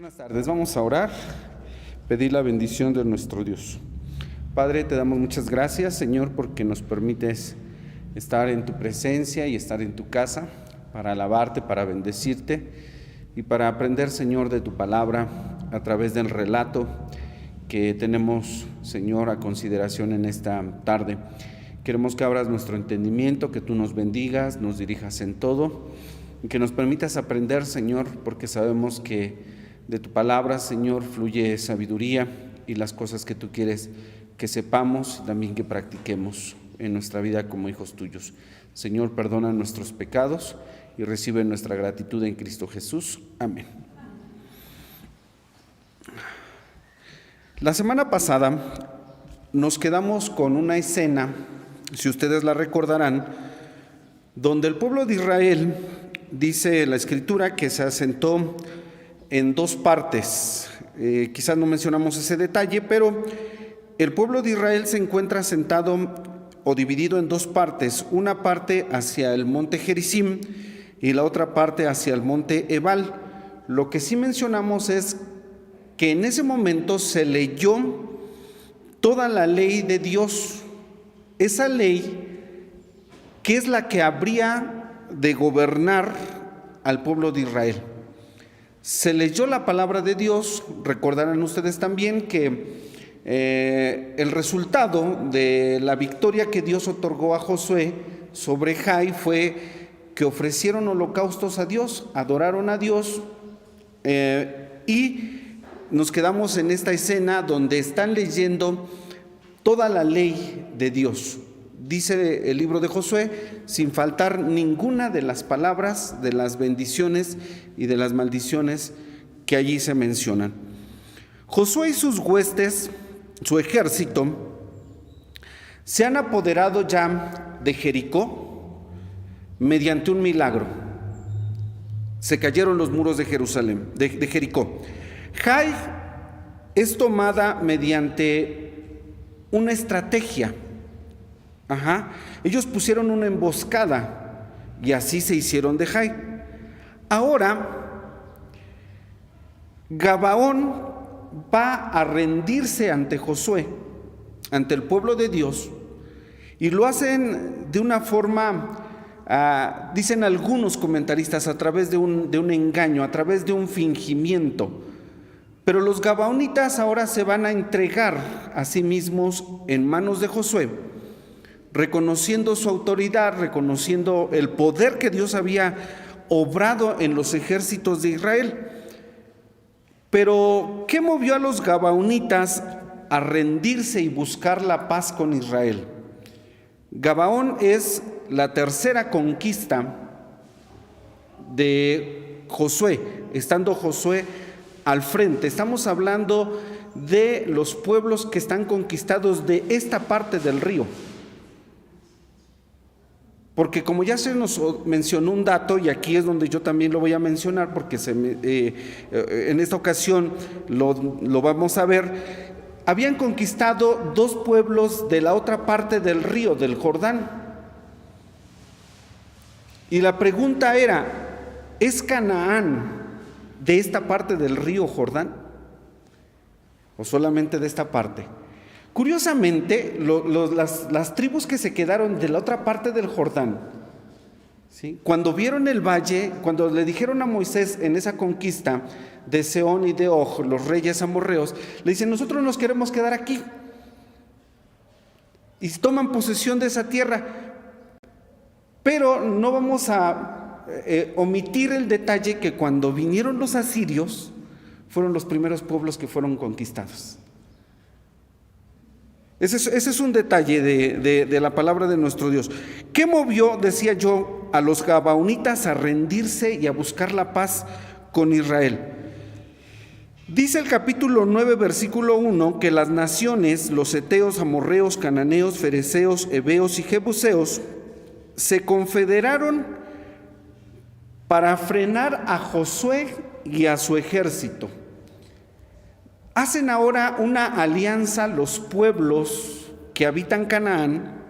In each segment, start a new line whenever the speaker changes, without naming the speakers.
Buenas tardes, vamos a orar, pedir la bendición de nuestro Dios. Padre, te damos muchas gracias, Señor, porque nos permites estar en tu presencia y estar en tu casa para alabarte, para bendecirte y para aprender, Señor, de tu palabra a través del relato que tenemos, Señor, a consideración en esta tarde. Queremos que abras nuestro entendimiento, que tú nos bendigas, nos dirijas en todo y que nos permitas aprender, Señor, porque sabemos que de tu palabra, Señor, fluye sabiduría y las cosas que tú quieres que sepamos y también que practiquemos en nuestra vida como hijos tuyos. Señor, perdona nuestros pecados y recibe nuestra gratitud en Cristo Jesús. Amén. La semana pasada nos quedamos con una escena, si ustedes la recordarán, donde el pueblo de Israel, dice la Escritura, que se asentó en dos partes. Quizás no mencionamos ese detalle, pero el pueblo de Israel se encuentra sentado o dividido en dos partes, una parte hacia el monte Gerizim y la otra parte hacia el monte Ebal. Lo que sí mencionamos es que en ese momento se leyó toda la ley de Dios, esa ley que es la que habría de gobernar al pueblo de Israel. Se leyó la palabra de Dios. Recordarán ustedes también que el resultado de la victoria que Dios otorgó a Josué sobre Jai fue que ofrecieron holocaustos a Dios, adoraron a Dios, y nos quedamos en esta escena donde están leyendo toda la ley de Dios. Dice el libro de Josué, sin faltar ninguna de las palabras, de las bendiciones y de las maldiciones que allí se mencionan. Josué y sus huestes, su ejército, se han apoderado ya de Jericó mediante un milagro. Se cayeron los muros de Jerusalén, de Jericó. Jai es tomada mediante una estrategia. Ellos pusieron una emboscada y así se hicieron de Jai. Ahora, Gabaón va a rendirse ante Josué, ante el pueblo de Dios, y lo hacen de una forma, dicen algunos comentaristas, a través de un engaño, a través de un fingimiento. Pero los gabaonitas ahora se van a entregar a sí mismos en manos de Josué, reconociendo su autoridad, reconociendo el poder que Dios había obrado en los ejércitos de Israel. Pero, ¿qué movió a los gabaonitas a rendirse y buscar la paz con Israel? Gabaón es la tercera conquista de Josué, estando Josué al frente. Estamos hablando de los pueblos que están conquistados de esta parte del río. Porque como ya se nos mencionó un dato, y aquí es donde yo también lo voy a mencionar, porque en esta ocasión lo vamos a ver, habían conquistado dos pueblos de la otra parte del río, del Jordán. Y la pregunta era, ¿es Canaán de esta parte del río Jordán? ¿O solamente de esta parte? Curiosamente, las tribus que se quedaron de la otra parte del Jordán, ¿sí?, cuando vieron el valle, cuando le dijeron a Moisés en esa conquista de Sehón y de Og, los reyes amorreos, le dicen: nosotros nos queremos quedar aquí. Y toman posesión de esa tierra, pero no vamos a omitir el detalle que cuando vinieron los asirios, fueron los primeros pueblos que fueron conquistados. Ese es un detalle de la palabra de nuestro Dios. ¿Qué movió, decía yo, a los gabaonitas a rendirse y a buscar la paz con Israel? Dice el capítulo 9, versículo 1, que las naciones, los heteos, amorreos, cananeos, fereceos, heveos y jebuseos, se confederaron para frenar a Josué y a su ejército. Hacen ahora una alianza los pueblos que habitan Canaán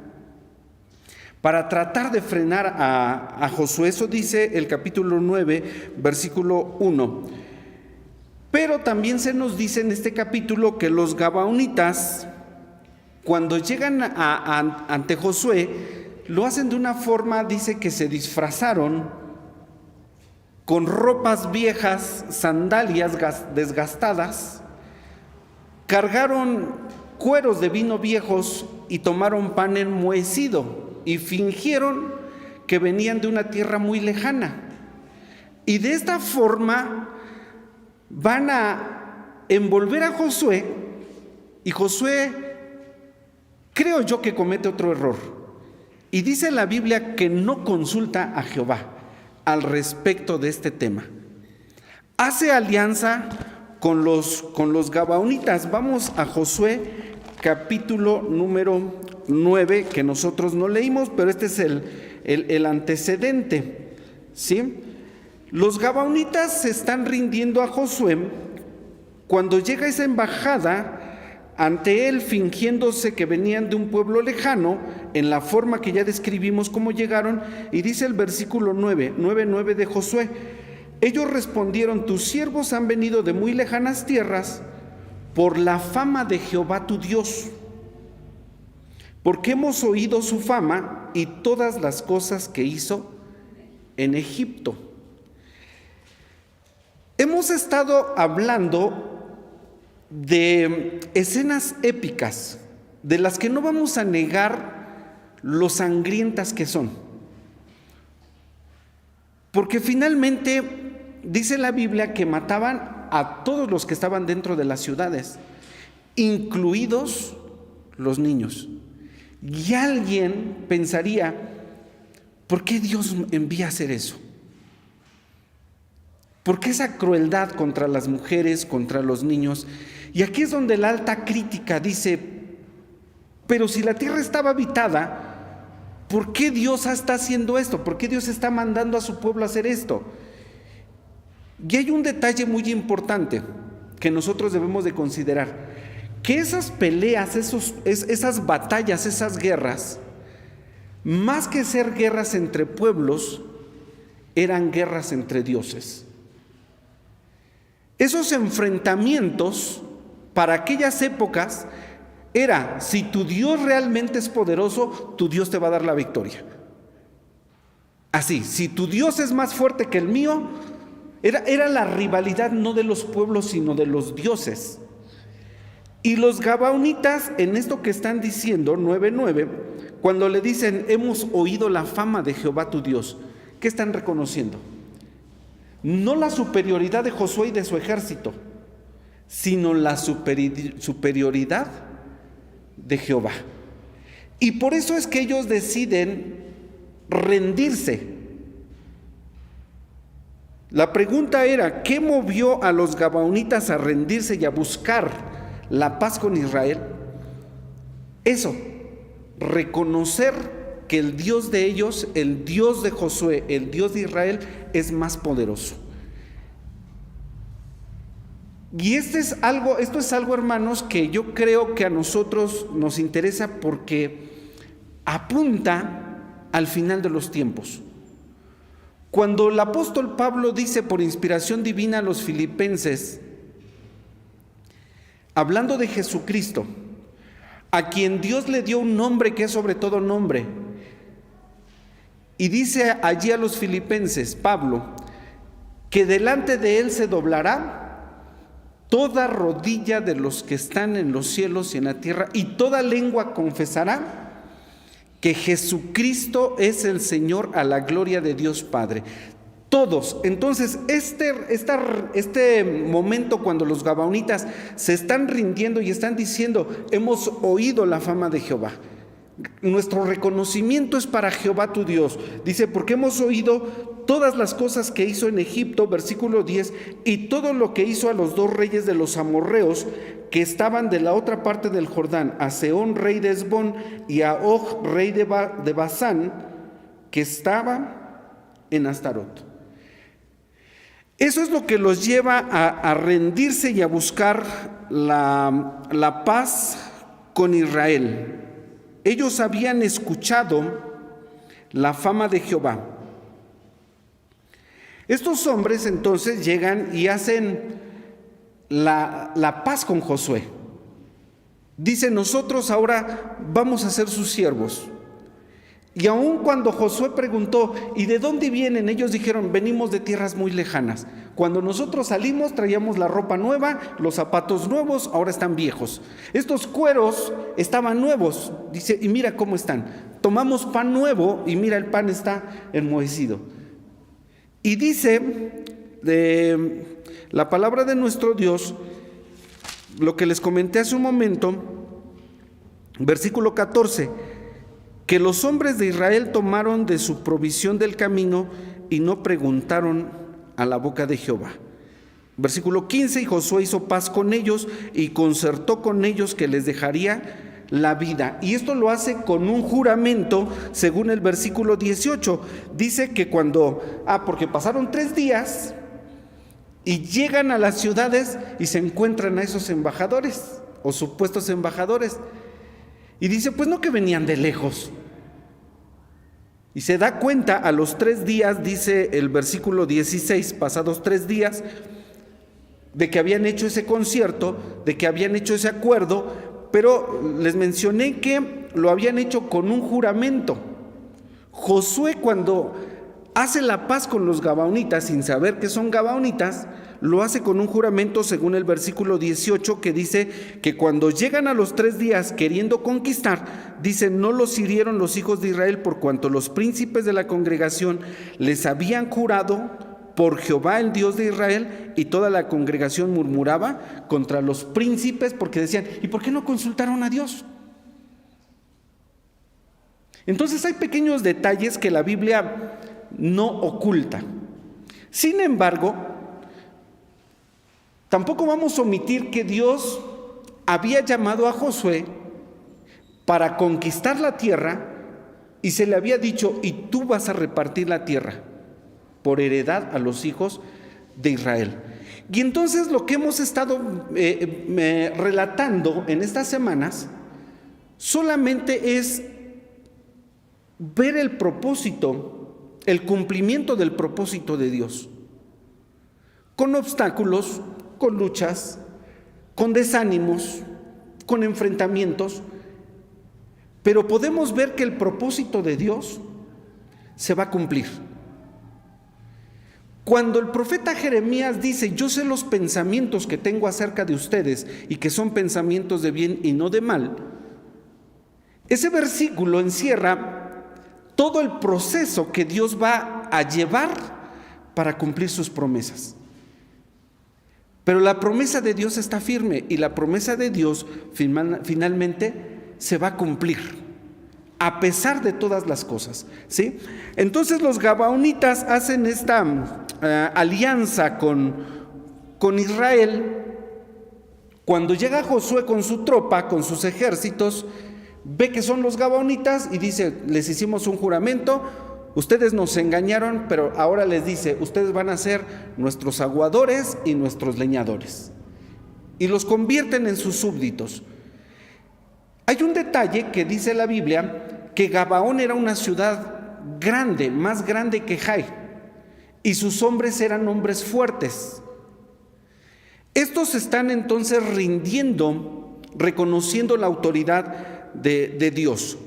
para tratar de frenar a Josué. Eso dice el capítulo 9, versículo 1. Pero también se nos dice en este capítulo que los gabaonitas, cuando llegan ante Josué, lo hacen de una forma, dice que se disfrazaron con ropas viejas, sandalias desgastadas, cargaron cueros de vino viejos y tomaron pan enmohecido y fingieron que venían de una tierra muy lejana. Y de esta forma van a envolver a Josué, y Josué, creo yo que comete otro error. Y dice la Biblia que no consulta a Jehová al respecto de este tema. Hace alianza con los gabaonitas. Vamos a Josué capítulo número 9, que nosotros no leímos, pero este es el antecedente, ¿sí? Los gabaonitas se están rindiendo a Josué cuando llega esa embajada ante él, fingiéndose que venían de un pueblo lejano, en la forma que ya describimos cómo llegaron, y dice el versículo 9 de Josué: ellos respondieron, tus siervos han venido de muy lejanas tierras por la fama de Jehová tu Dios, porque hemos oído su fama y todas las cosas que hizo en Egipto. Hemos estado hablando de escenas épicas, de las que no vamos a negar lo sangrientas que son. Porque finalmente dice la Biblia que mataban a todos los que estaban dentro de las ciudades, incluidos los niños. Y alguien pensaría, ¿por qué Dios envía a hacer eso? ¿Por qué esa crueldad contra las mujeres, contra los niños? Y aquí es donde la alta crítica dice, pero si la tierra estaba habitada, ¿por qué Dios está haciendo esto? ¿Por qué Dios está mandando a su pueblo a hacer esto? Y hay un detalle muy importante que nosotros debemos de considerar, que esas peleas, esas batallas, esas guerras, más que ser guerras entre pueblos, eran guerras entre dioses. Esos enfrentamientos para aquellas épocas era, si tu Dios realmente es poderoso, tu Dios te va a dar la victoria. Así, si tu Dios es más fuerte que el mío, era la rivalidad no de los pueblos, sino de los dioses. Y los gabaonitas, en esto que están diciendo, 9:9, cuando le dicen, hemos oído la fama de Jehová tu Dios, ¿qué están reconociendo? No la superioridad de Josué y de su ejército, sino la superioridad de Jehová. Y por eso es que ellos deciden rendirse. La pregunta era, ¿qué movió a los gabaonitas a rendirse y a buscar la paz con Israel? Eso, reconocer que el Dios de ellos, el Dios de Josué, el Dios de Israel, es más poderoso. Y esto es algo, hermanos, que yo creo que a nosotros nos interesa porque apunta al final de los tiempos. Cuando el apóstol Pablo dice por inspiración divina a los filipenses, hablando de Jesucristo, a quien Dios le dio un nombre que es sobre todo nombre, y dice allí a los filipenses, Pablo, que delante de él se doblará toda rodilla de los que están en los cielos y en la tierra, y toda lengua confesará que Jesucristo es el Señor, a la gloria de Dios Padre. Todos. Entonces, este momento cuando los gabaonitas se están rindiendo y están diciendo, hemos oído la fama de Jehová. Nuestro reconocimiento es para Jehová tu Dios. Dice, porque hemos oído todas las cosas que hizo en Egipto, versículo 10, y todo lo que hizo a los dos reyes de los amorreos que estaban de la otra parte del Jordán, a Sehón, rey de Hesbón, y a Og, rey de Basán, que estaba en Astarot. Eso es lo que los lleva a rendirse y a buscar la paz con Israel. Ellos habían escuchado la fama de Jehová. Estos hombres entonces llegan y hacen la paz con Josué. Dice, nosotros ahora vamos a ser sus siervos. Y aun cuando Josué preguntó, ¿y de dónde vienen? Ellos dijeron, venimos de tierras muy lejanas. Cuando nosotros salimos traíamos la ropa nueva, los zapatos nuevos, ahora están viejos. Estos cueros estaban nuevos, dice, y mira cómo están. Tomamos pan nuevo y mira, el pan está enmohecido. Y dice la palabra de nuestro Dios, lo que les comenté hace un momento, versículo 14, que los hombres de Israel tomaron de su provisión del camino y no preguntaron a la boca de Jehová. Versículo 15, y Josué hizo paz con ellos y concertó con ellos que les dejaría la vida. Y esto lo hace con un juramento, según el versículo 18. Dice que porque pasaron 3 días y llegan a las ciudades y se encuentran a esos embajadores o supuestos embajadores. Y dice, pues no que venían de lejos. Y se da cuenta a los 3 días, dice el versículo 16, pasados 3 días, de que habían hecho ese concierto, de que habían hecho ese acuerdo, pero les mencioné que lo habían hecho con un juramento. Josué, cuando hace la paz con los gabaonitas, sin saber que son gabaonitas, lo hace con un juramento, según el versículo 18, que dice que cuando llegan a los 3 días queriendo conquistar, dice, no los hirieron los hijos de Israel por cuanto los príncipes de la congregación les habían jurado por Jehová, el Dios de Israel, y toda la congregación murmuraba contra los príncipes porque decían, ¿y por qué no consultaron a Dios? Entonces hay pequeños detalles que la Biblia no oculta. Sin embargo, tampoco vamos a omitir que Dios había llamado a Josué para conquistar la tierra y se le había dicho, y tú vas a repartir la tierra por heredad a los hijos de Israel. Y entonces lo que hemos estado relatando en estas semanas solamente es ver el propósito, el cumplimiento del propósito de Dios, con obstáculos, con luchas, con desánimos, con enfrentamientos, pero podemos ver que el propósito de Dios se va a cumplir. Cuando el profeta Jeremías dice, yo sé los pensamientos que tengo acerca de ustedes y que son pensamientos de bien y no de mal, ese versículo encierra todo el proceso que Dios va a llevar para cumplir sus promesas. Pero la promesa de Dios está firme y la promesa de Dios finalmente se va a cumplir, a pesar de todas las cosas, ¿sí? Entonces los gabaonitas hacen esta alianza con Israel. Cuando llega Josué con su tropa, con sus ejércitos, ve que son los gabaonitas y dice, les hicimos un juramento, ustedes nos engañaron, pero ahora les dice, ustedes van a ser nuestros aguadores y nuestros leñadores. Y los convierten en sus súbditos. Hay un detalle que dice la Biblia, que Gabaón era una ciudad grande, más grande que Jai, y sus hombres eran hombres fuertes. Estos están entonces rindiendo, reconociendo la autoridad de Dios.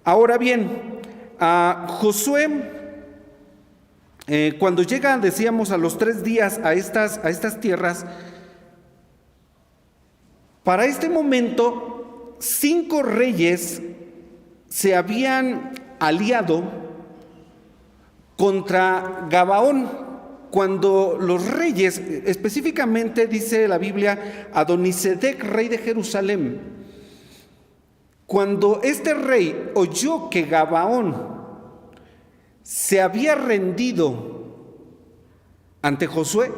Ahora bien, Josué, cuando llega, decíamos, a los 3 días a estas tierras, para este momento 5 reyes se habían aliado contra Gabaón. Cuando los reyes, específicamente dice la Biblia, Adonisedec, rey de Jerusalén, cuando este rey oyó que Gabaón se había rendido ante Josué,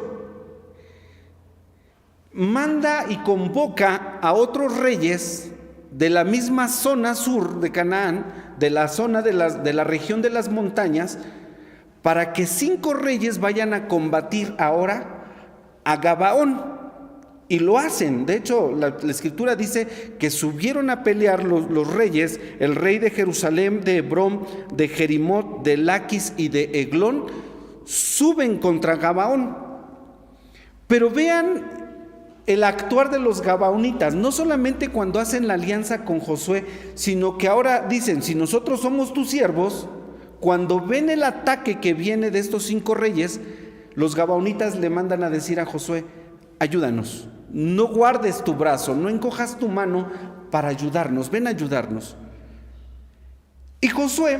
manda y convoca a otros reyes de la misma zona sur de Canaán, de la zona de la región de las montañas, para que 5 reyes vayan a combatir ahora a Gabaón. Y lo hacen. De hecho, la escritura dice que subieron a pelear los reyes, el rey de Jerusalén, de Hebrón, de Jerimot, de Laquis y de Eglón, suben contra Gabaón. Pero vean el actuar de los gabaonitas, no solamente cuando hacen la alianza con Josué, sino que ahora dicen, si nosotros somos tus siervos, cuando ven el ataque que viene de estos 5 reyes, los gabaonitas le mandan a decir a Josué, ayúdanos, no guardes tu brazo, no encojas tu mano para ayudarnos, ven a ayudarnos. Y Josué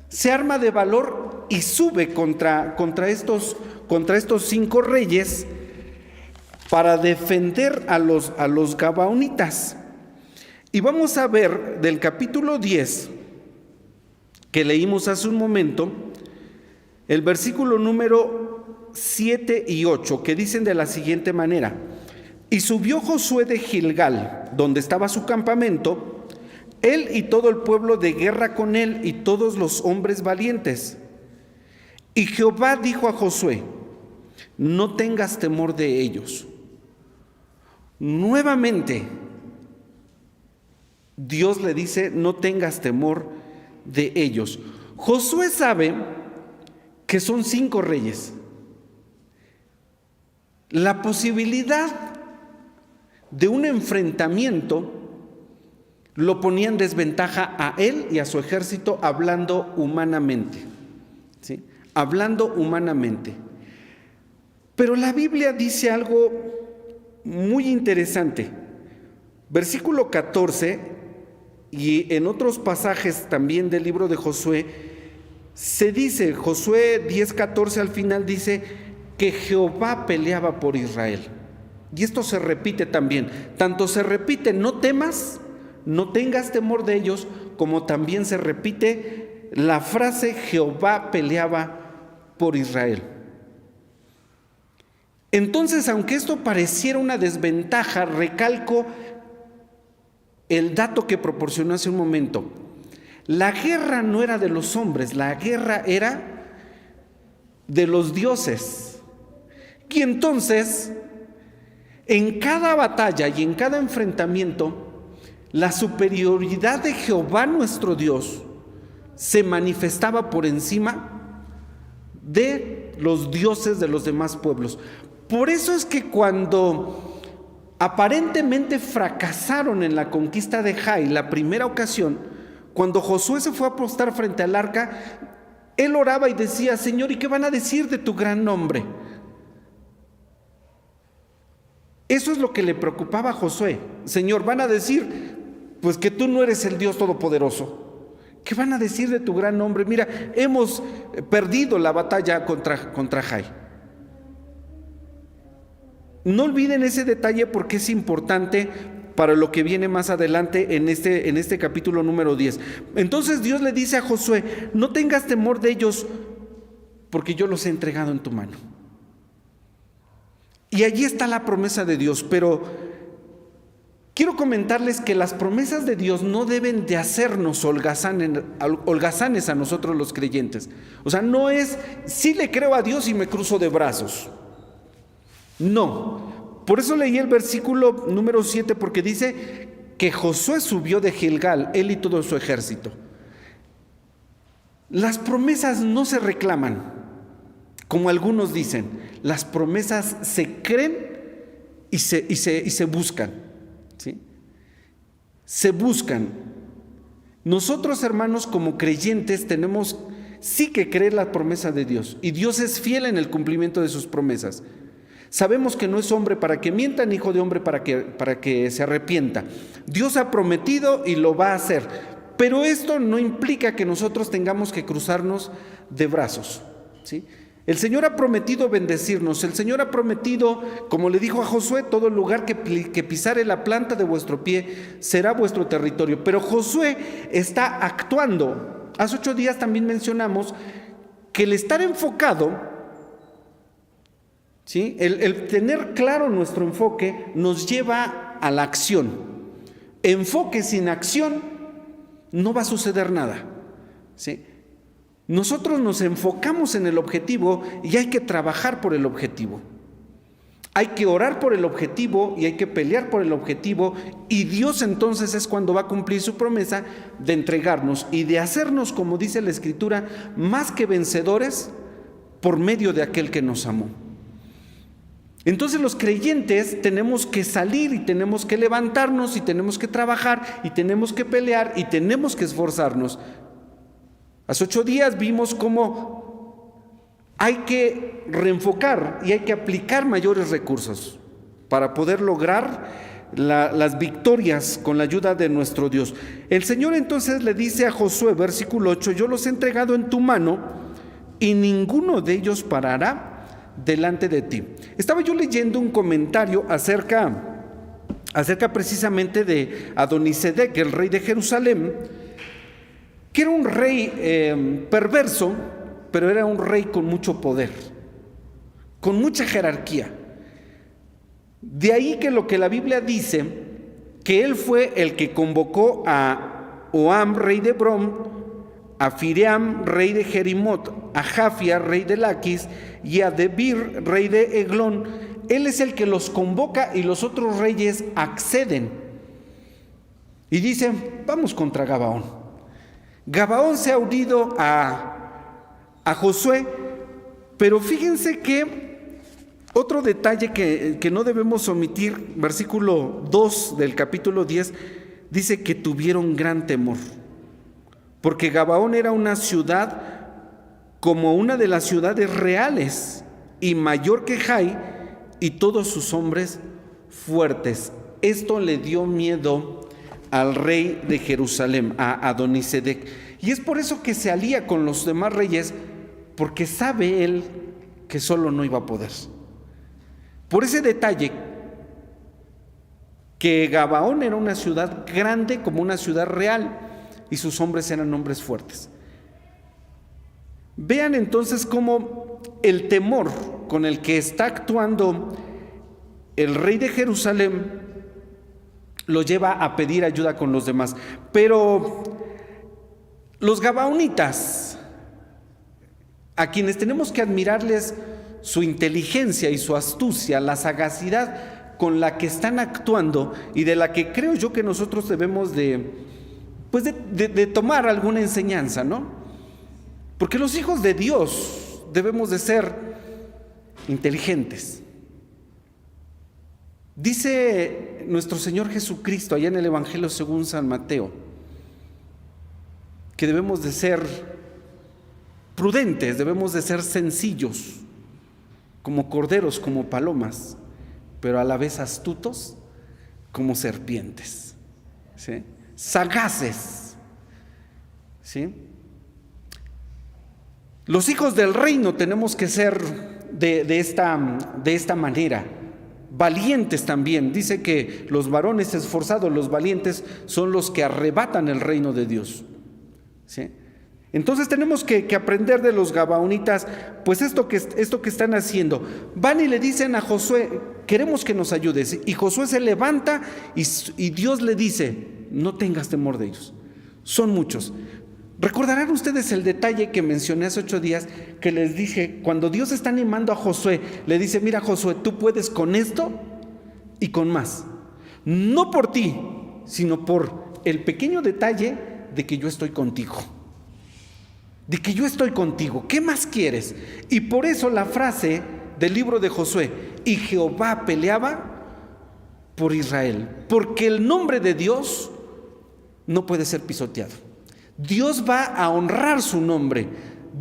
se arma de valor y sube contra estos 5 reyes para defender a los gabaonitas. Y vamos a ver del capítulo 10, que leímos hace un momento, el versículo número 7 y 8, que dicen de la siguiente manera: y subió Josué de Gilgal, donde estaba su campamento, él y todo el pueblo de guerra con él y todos los hombres valientes. Y Jehová dijo a Josué, no tengas temor de ellos. Nuevamente, Dios le dice, no tengas temor de ellos. Josué sabe que son 5 reyes. La posibilidad de un enfrentamiento lo ponía en desventaja a él y a su ejército, hablando humanamente, ¿sí? Hablando humanamente. Pero la Biblia dice algo muy interesante. Versículo 14, y en otros pasajes también del libro de Josué, se dice, Josué 10:14 al final dice que Jehová peleaba por Israel. Y esto se repite también. Tanto se repite, no temas, no tengas temor de ellos, como también se repite la frase Jehová peleaba por Israel. Entonces, aunque esto pareciera una desventaja, recalco el dato que proporcionó hace un momento. La guerra no era de los hombres, la guerra era de los dioses. Y entonces, en cada batalla y en cada enfrentamiento, la superioridad de Jehová nuestro Dios se manifestaba por encima de los dioses de los demás pueblos. Por eso es que cuando aparentemente fracasaron en la conquista de Jai, la primera ocasión, cuando Josué se fue a postar frente al arca, él oraba y decía, Señor, ¿y qué van a decir de tu gran nombre? Eso es lo que le preocupaba a Josué. Señor, van a decir, pues que tú no eres el Dios Todopoderoso. ¿Qué van a decir de tu gran nombre? Mira, hemos perdido la batalla contra Jai. No olviden ese detalle porque es importante para lo que viene más adelante en este capítulo número 10. Entonces Dios le dice a Josué, no tengas temor de ellos porque yo los he entregado en tu mano. Y allí está la promesa de Dios, pero quiero comentarles que las promesas de Dios no deben de hacernos holgazanes a nosotros los creyentes. O sea, no es, sí le creo a Dios y me cruzo de brazos. No, por eso leí el versículo número 7, porque dice que Josué subió de Gilgal, él y todo su ejército. Las promesas no se reclaman, como algunos dicen. Las promesas se creen y se buscan, ¿sí? Se buscan. Nosotros, hermanos, como creyentes, tenemos sí que creer la promesa de Dios, y Dios es fiel en el cumplimiento de sus promesas. Sabemos que no es hombre para que mienta, ni hijo de hombre para que se arrepienta. Dios ha prometido y lo va a hacer, pero esto no implica que nosotros tengamos que cruzarnos de brazos, ¿sí? El Señor ha prometido bendecirnos, el Señor ha prometido, como le dijo a Josué, todo lugar que pisare la planta de vuestro pie será vuestro territorio. Pero Josué está actuando. Hace 8 días también mencionamos que el estar enfocado, ¿sí? El tener claro nuestro enfoque nos lleva a la acción. Enfoque sin acción no va a suceder nada, ¿sí? Nosotros nos enfocamos en el objetivo y hay que trabajar por el objetivo. Hay que orar por el objetivo y hay que pelear por el objetivo, y Dios entonces es cuando va a cumplir su promesa de entregarnos y de hacernos, como dice la Escritura, más que vencedores por medio de aquel que nos amó. Entonces los creyentes tenemos que salir y tenemos que levantarnos y tenemos que trabajar y tenemos que pelear y tenemos que esforzarnos. Hace 8 días vimos cómo hay que reenfocar y hay que aplicar mayores recursos para poder lograr las victorias con la ayuda de nuestro Dios. El Señor entonces le dice a Josué, versículo 8, yo los he entregado en tu mano y ninguno de ellos parará delante de ti. Estaba yo leyendo un comentario acerca precisamente de Adonisedec, el rey de Jerusalén, que era un rey perverso, pero era un rey con mucho poder, con mucha jerarquía. De ahí que lo que la Biblia dice, que él fue el que convocó a Oam, rey de Brom, a Fiream, rey de Jerimot, a Jafia, rey de Laquis, y a Debir, rey de Eglón. Él es el que los convoca y los otros reyes acceden. Y dicen, vamos contra Gabaón. Gabaón se ha unido a Josué, pero fíjense que otro detalle que no debemos omitir, versículo 2 del capítulo 10, dice que tuvieron gran temor. Porque Gabaón era una ciudad como una de las ciudades reales y mayor que Jai y todos sus hombres fuertes. Esto le dio miedo al rey de Jerusalén, a Adonisedec. Y es por eso que se alía con los demás reyes, porque sabe él que solo no iba a poder. Por ese detalle, que Gabaón era una ciudad grande como una ciudad real, y sus hombres eran hombres fuertes. Vean entonces cómo el temor con el que está actuando el rey de Jerusalén lo lleva a pedir ayuda con los demás. Pero los gabaonitas, a quienes tenemos que admirarles su inteligencia y su astucia, la sagacidad con la que están actuando y de la que creo yo que nosotros debemos de tomar alguna enseñanza, ¿no? Porque los hijos de Dios debemos de ser inteligentes. Dice nuestro Señor Jesucristo allá en el Evangelio según San Mateo que debemos de ser prudentes, debemos de ser sencillos, como corderos, como palomas, pero a la vez astutos como serpientes, ¿sí? Sagaces, ¿sí? Los hijos del reino tenemos que ser de esta manera, valientes también. Dice que los varones esforzados, los valientes, son los que arrebatan el reino de Dios, ¿sí? Entonces tenemos que aprender de los gabaonitas, pues esto que están haciendo. Van y le dicen a Josué, queremos que nos ayudes. Y Josué se levanta y Dios le dice, no tengas temor de ellos, son muchos. Recordarán ustedes el detalle que mencioné hace 8 días, que les dije, cuando Dios está animando a Josué, le dice, mira Josué, tú puedes con esto y con más. No por ti, sino por el pequeño detalle de que yo estoy contigo. De que yo estoy contigo, ¿qué más quieres? Y por eso la frase del libro de Josué, y Jehová peleaba por Israel, porque el nombre de Dios no puede ser pisoteado. Dios va a honrar su nombre,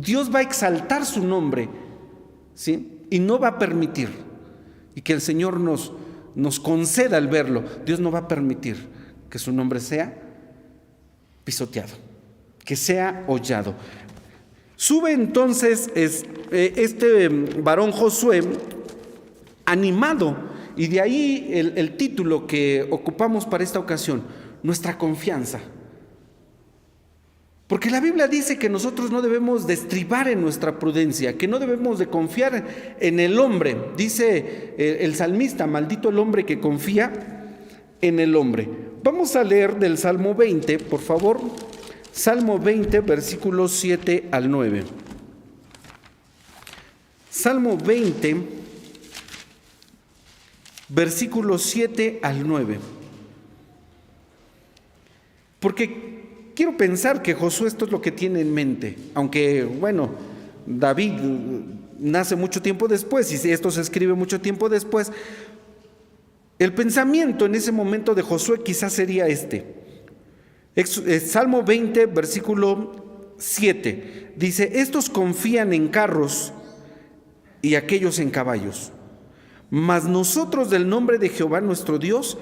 Dios va a exaltar su nombre, ¿sí? Y no va a permitir, y que el Señor nos conceda el verlo, Dios no va a permitir que su nombre sea pisoteado, que sea hollado. Sube entonces este varón Josué animado, y de ahí el título que ocupamos para esta ocasión, nuestra confianza. Porque la Biblia dice que nosotros no debemos de estribar en nuestra prudencia, que no debemos de confiar en el hombre. Dice el salmista, maldito el hombre que confía en el hombre. Vamos a leer del Salmo 20, por favor. Salmo 20, versículos 7 al 9. Salmo 20, versículos 7 al 9. Porque quiero pensar que Josué esto es lo que tiene en mente, aunque, bueno, David nace mucho tiempo después, y esto se escribe mucho tiempo después, el pensamiento en ese momento de Josué quizás sería este. Salmo 20, versículo 7, dice: estos confían en carros y aquellos en caballos, mas nosotros del nombre de Jehová nuestro Dios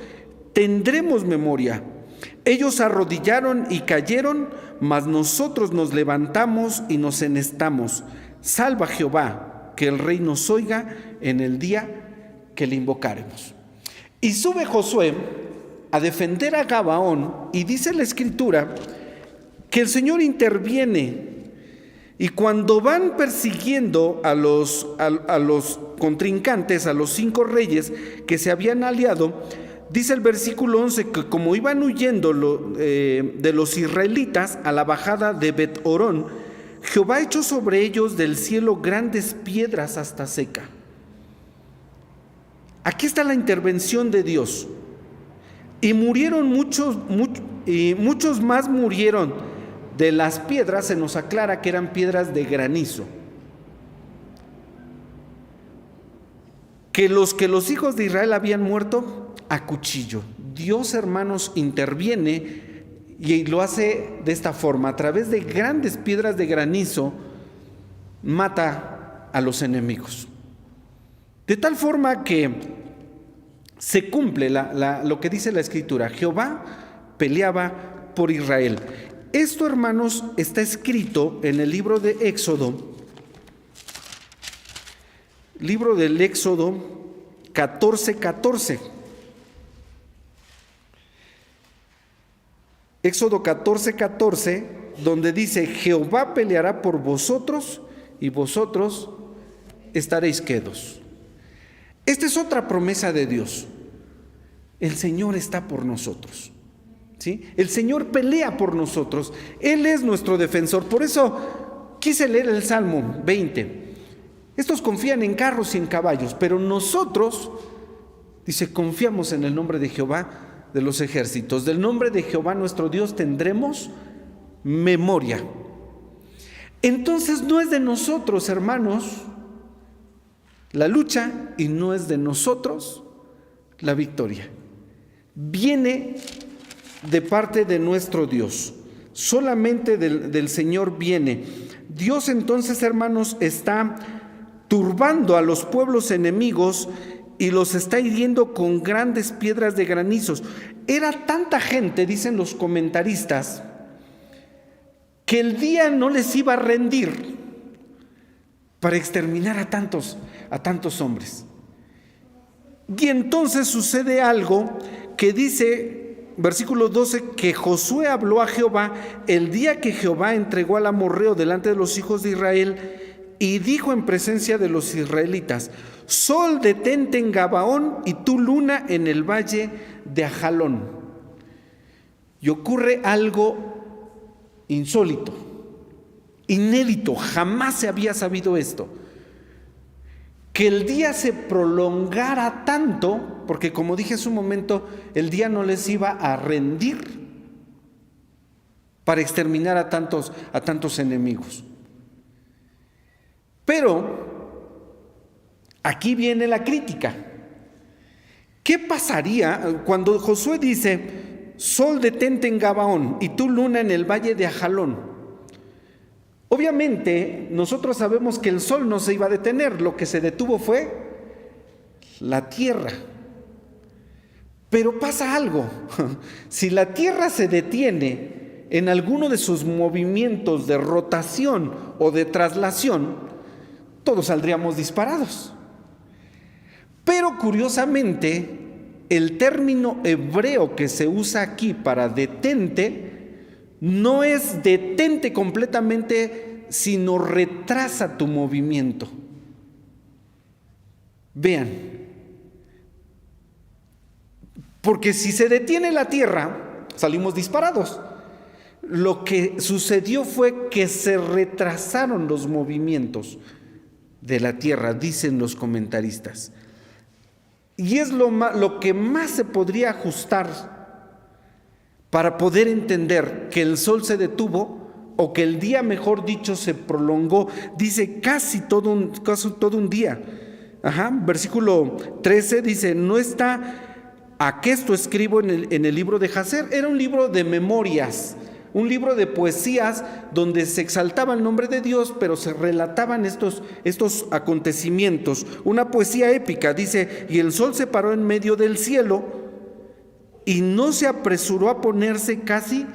tendremos memoria. Ellos arrodillaron y cayeron, mas nosotros nos levantamos y nos enhestamos. Salva Jehová, que el rey nos oiga en el día que le invocaremos. Y sube Josué a defender a Gabaón, y dice la Escritura que el Señor interviene, y cuando van persiguiendo a los contrincantes, a los 5 reyes que se habían aliado, dice el versículo 11 que como iban huyendo de los israelitas a la bajada de Bet-Horón, Jehová echó sobre ellos del cielo grandes piedras hasta seca. Aquí está la intervención de Dios. Y murieron muchos más murieron de las piedras. Se nos aclara que eran piedras de granizo, que los hijos de Israel habían muerto a cuchillo. Dios, hermanos, interviene y lo hace de esta forma: a través de grandes piedras de granizo mata a los enemigos, de tal forma que se cumple lo que dice la Escritura: Jehová peleaba por Israel. Esto, hermanos, está escrito en el libro de Éxodo, libro del Éxodo 14:14. Éxodo 14:14, donde dice: Jehová peleará por vosotros y vosotros estaréis quedos. Esta es otra promesa de Dios. El Señor está por nosotros, ¿sí? El Señor pelea por nosotros. Él es nuestro defensor. Por eso quise leer el Salmo 20. Estos confían en carros y en caballos, pero nosotros, dice, confiamos en el nombre de Jehová de los ejércitos. Del nombre de Jehová nuestro Dios tendremos memoria. Entonces no es de nosotros, hermanos, la lucha, y no es de nosotros la victoria. Viene de parte de nuestro Dios. Solamente del Señor viene. Dios, entonces, hermanos, está turbando a los pueblos enemigos y los está hiriendo con grandes piedras de granizos. Era tanta gente, dicen los comentaristas, que el día no les iba a rendir para exterminar a tantos hombres. Y entonces sucede algo que dice, versículo 12, que Josué habló a Jehová el día que Jehová entregó al amorreo delante de los hijos de Israel, y dijo en presencia de los israelitas: Sol, detente en Gabaón, y tú, luna, en el valle de Ajalón. Y ocurre algo insólito, inédito, jamás se había sabido esto: que el día se prolongara tanto, porque como dije hace un momento, el día no les iba a rendir para exterminar a tantos enemigos. Pero aquí viene la crítica. ¿Qué pasaría cuando Josué dice: Sol, detente en Gabaón, y tú, luna, en el valle de Ajalón? Obviamente, nosotros sabemos que el sol no se iba a detener. Lo que se detuvo fue la tierra. Pero pasa algo. Si la tierra se detiene en alguno de sus movimientos de rotación o de traslación, todos saldríamos disparados. Pero curiosamente, el término hebreo que se usa aquí para detente no es detente completamente, sino retrasa tu movimiento. Vean, porque si se detiene la tierra, salimos disparados. Lo que sucedió fue que se retrasaron los movimientos de la tierra, dicen los comentaristas. Y es lo que más se podría ajustar para poder entender que el sol se detuvo o que el día, mejor dicho, se prolongó. Dice casi todo un día. Versículo 13 dice: no está aquesto escribo en el libro de Jazer. Era un libro de memorias, un libro de poesías donde se exaltaba el nombre de Dios, pero se relataban estos acontecimientos. Una poesía épica. Dice: y el sol se paró en medio del cielo y no se apresuró a ponerse casi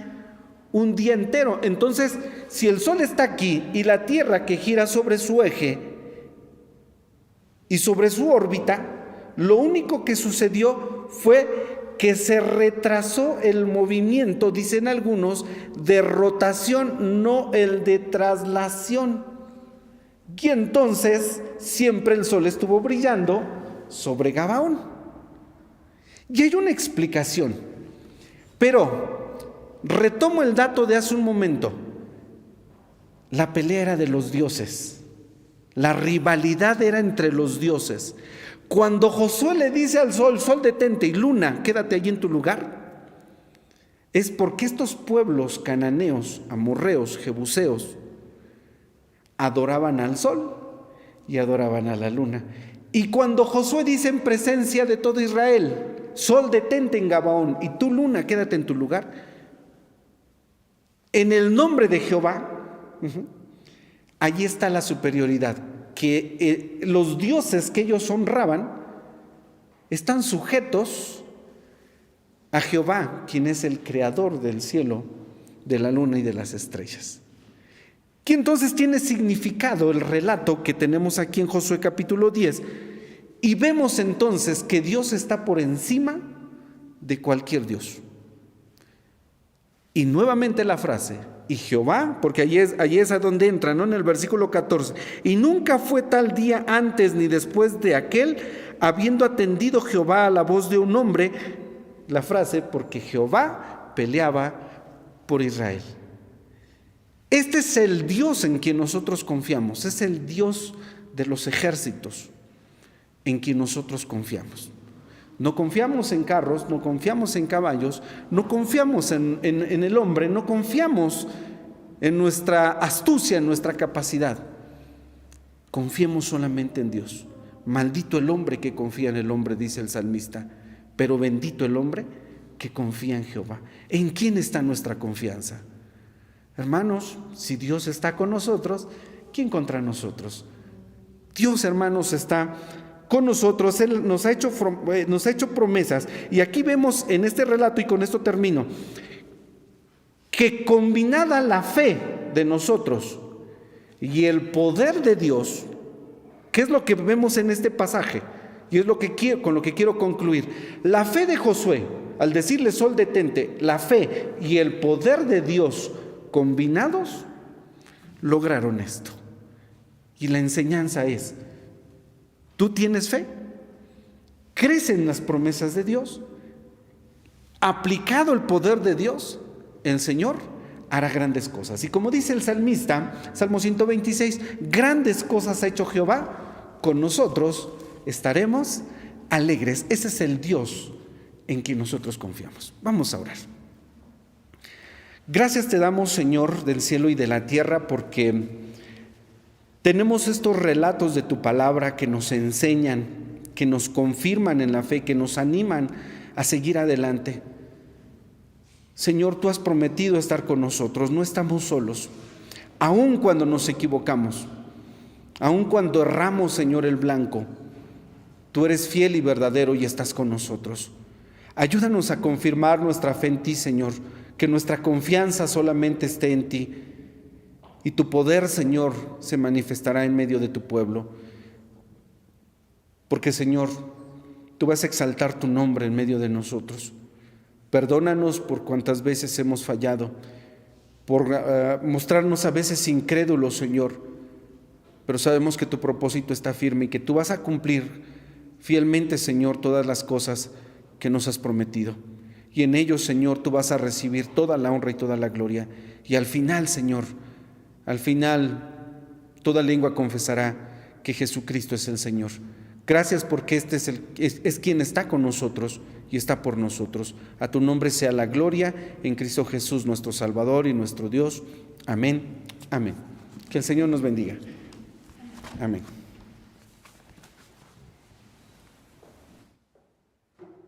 un día entero. Entonces, si el sol está aquí y la tierra que gira sobre su eje y sobre su órbita, lo único que sucedió fue que se retrasó el movimiento, dicen algunos, de rotación, no el de traslación. Y entonces siempre el sol estuvo brillando sobre Gabaón. Y hay una explicación, pero retomo el dato de hace un momento. La pelea era de los dioses, la rivalidad era entre los dioses. Cuando Josué le dice al sol: sol detente, y luna, quédate allí en tu lugar, es porque estos pueblos cananeos, amorreos, jebuseos, adoraban al sol y adoraban a la luna. Y cuando Josué dice en presencia de todo Israel: sol detente en Gabaón, y tú, luna, quédate en tu lugar, en el nombre de Jehová, allí está la superioridad, que los dioses que ellos honraban están sujetos a Jehová, quien es el creador del cielo, de la luna y de las estrellas. Que entonces tiene significado el relato que tenemos aquí en Josué capítulo 10, y vemos entonces que Dios está por encima de cualquier Dios. Y nuevamente la frase: y Jehová, porque allí es a donde entra, ¿no? En el versículo 14: y nunca fue tal día antes ni después de aquel, habiendo atendido Jehová a la voz de un hombre. La frase: porque Jehová peleaba por Israel. Este es el Dios en quien nosotros confiamos, es el Dios de los ejércitos en quien nosotros confiamos. No confiamos en carros, no confiamos en caballos, no confiamos en el hombre, no confiamos en nuestra astucia, en nuestra capacidad. Confiemos solamente en Dios. Maldito el hombre que confía en el hombre, dice el salmista, pero bendito el hombre que confía en Jehová. ¿En quién está nuestra confianza? Hermanos, si Dios está con nosotros, ¿quién contra nosotros? Dios, hermanos, está con nosotros. Él nos ha hecho promesas. Y aquí vemos en este relato, y con esto termino, que combinada la fe de nosotros y el poder de Dios, ¿qué es lo que vemos en este pasaje? Y es con lo que quiero concluir. La fe de Josué, al decirle: sol detente, la fe y el poder de Dios combinados lograron esto. Y la enseñanza es: ¿tú tienes fe? ¿Crees en las promesas de Dios? Aplicado el poder de Dios, el Señor hará grandes cosas. Y como dice el salmista, Salmo 126, grandes cosas ha hecho Jehová, con nosotros estaremos alegres. Ese es el Dios en quien nosotros confiamos. Vamos a orar. Gracias te damos, Señor, del cielo y de la tierra, porque tenemos estos relatos de tu palabra que nos enseñan, que nos confirman en la fe, que nos animan a seguir adelante. Señor, tú has prometido estar con nosotros, no estamos solos. Aun cuando nos equivocamos, aun cuando erramos, Señor, el blanco, tú eres fiel y verdadero y estás con nosotros. Ayúdanos a confirmar nuestra fe en ti, Señor, que nuestra confianza solamente esté en ti. Y tu poder, Señor, se manifestará en medio de tu pueblo. Porque, Señor, tú vas a exaltar tu nombre en medio de nosotros. Perdónanos por cuantas veces hemos fallado, por mostrarnos a veces incrédulos, Señor. Pero sabemos que tu propósito está firme y que tú vas a cumplir fielmente, Señor, todas las cosas que nos has prometido. Y en ellos, Señor, tú vas a recibir toda la honra y toda la gloria. Y al final, Señor, toda lengua confesará que Jesucristo es el Señor. Gracias porque este es quien está con nosotros y está por nosotros. A tu nombre sea la gloria en Cristo Jesús, nuestro Salvador y nuestro Dios. Amén. Amén. Que el Señor nos bendiga. Amén.